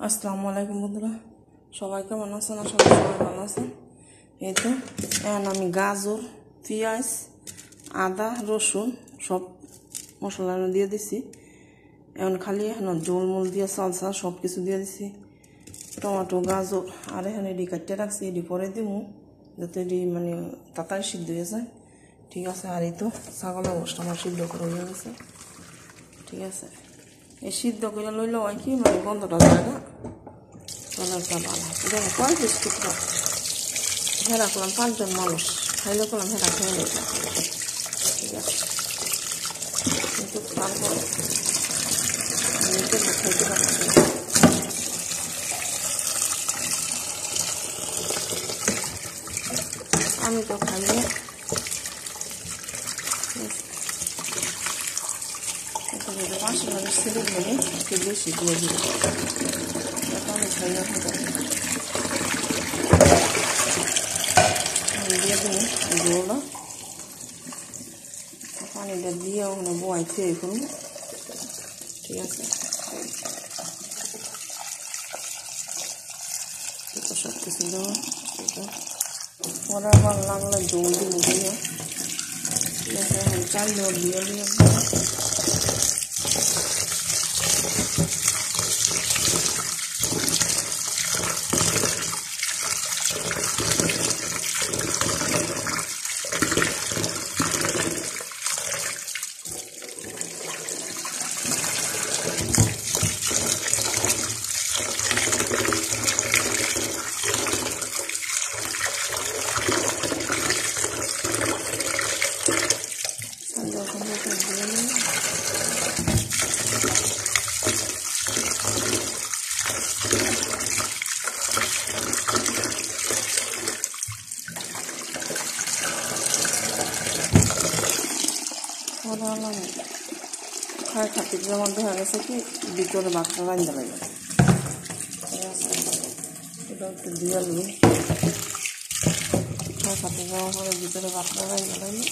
আসসালামু আলাইকুম বন্ধুরা, সবাই কেমন আছেন? আশা করি সবাই ভালো আছেন। এই তো এখন আমি গাজর, পেঁয়াজ, আদা, রসুন সব মশলা দিয়ে দিছি। এখন খালি এখন জলমল দিয়ে সালসা সব কিছু দিয়ে দিছি, টমেটো, গাজর আর এখানে এডি কাটতে রাখছি, এডি পরে দিব যাতে এডি মানে তাড়াতাড়ি সিদ্ধ হয়ে যায়। ঠিক আছে। আর এই তো ছাগলের গোশত আমার সিদ্ধ করে হয়ে গেছে। ঠিক আছে, এই সিদ্ধ করে লইলে হয় কি মানে গন্ধটা যায় না, অনেকটা ভালো। দেখো কয় পিস টুকরা হেরা করলাম, 5 জন মানুষ খাইলে করলাম হেরা খেয়ে নেই। ঠিক আছে, কিন্তু তারপর খাইতে পারছি। আমি তো খাইলে পাঁচশো মানুষ ছেলে বলে একটু বেশি দিয়ে দিব, আমি খাইলে দিয়ে দিব জলটা, পানিটা দিয়ে ওখানে বয় খেয়ে করুন। ঠিক আছে, সব কিছু দেবো। পরে আবার লাগলে জল দিব দিয়ে। ঠিক আছে, এখন চাল দেওয়া দিয়ে দিয়ে খায় খাতির যেমন দেখা গেছে কি ভিতরে ভাতটা রান্না লাগে। ঠিক আছে, এটা একটু দিয়ে নিই। খায় খাতির যেমন করে ভিতরে ভাতটা রান্না লাগে।